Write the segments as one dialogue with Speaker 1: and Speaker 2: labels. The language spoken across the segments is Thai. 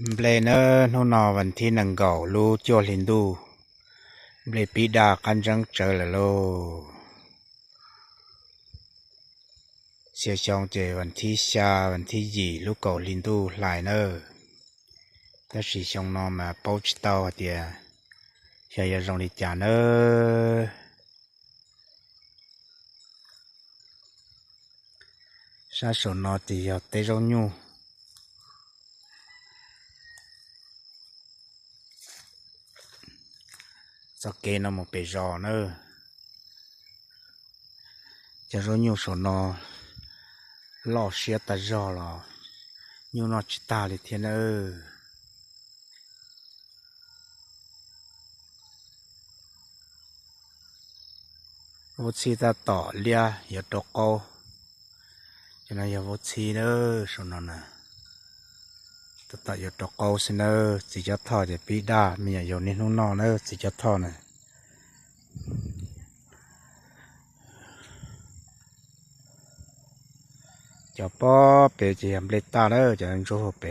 Speaker 1: เบลเนอร์นู่นนอวันที่หนึ่งเก่าลูจัวลินดูเบลปีดากันจังเจอเลยโลเสียชองเจวันที่ชาวันที่ยี่ลูกเก่าลินดูหลายเนอร์แต่สีชองนอมาปูชเตาเดียชายรองลิจานเนอร์ซาสนอตีเอาเตจงยูสเกนเอามาไปรอเนอร์จะรอยูสนอล่อเสียตารอหรอยูนอชิตาลิเทียนเนอร์วุฒิตาต่อเลียอย่าตกเอาจะนายวุฒิเนอร์สนอนะต่ออย่าตกเอาสิเนอร์สิจะทอจะปีดามีอยู่ในนู่นนอเนอร์สิจะทอนะจะป้อเปจะยำเล็ดตาเนอร์จะยังโชว์เป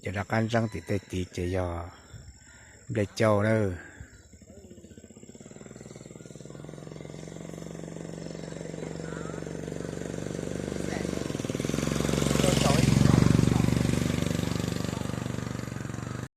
Speaker 1: จะรักกันจังติดตีจะยอเล็ดเจ้าเนอร์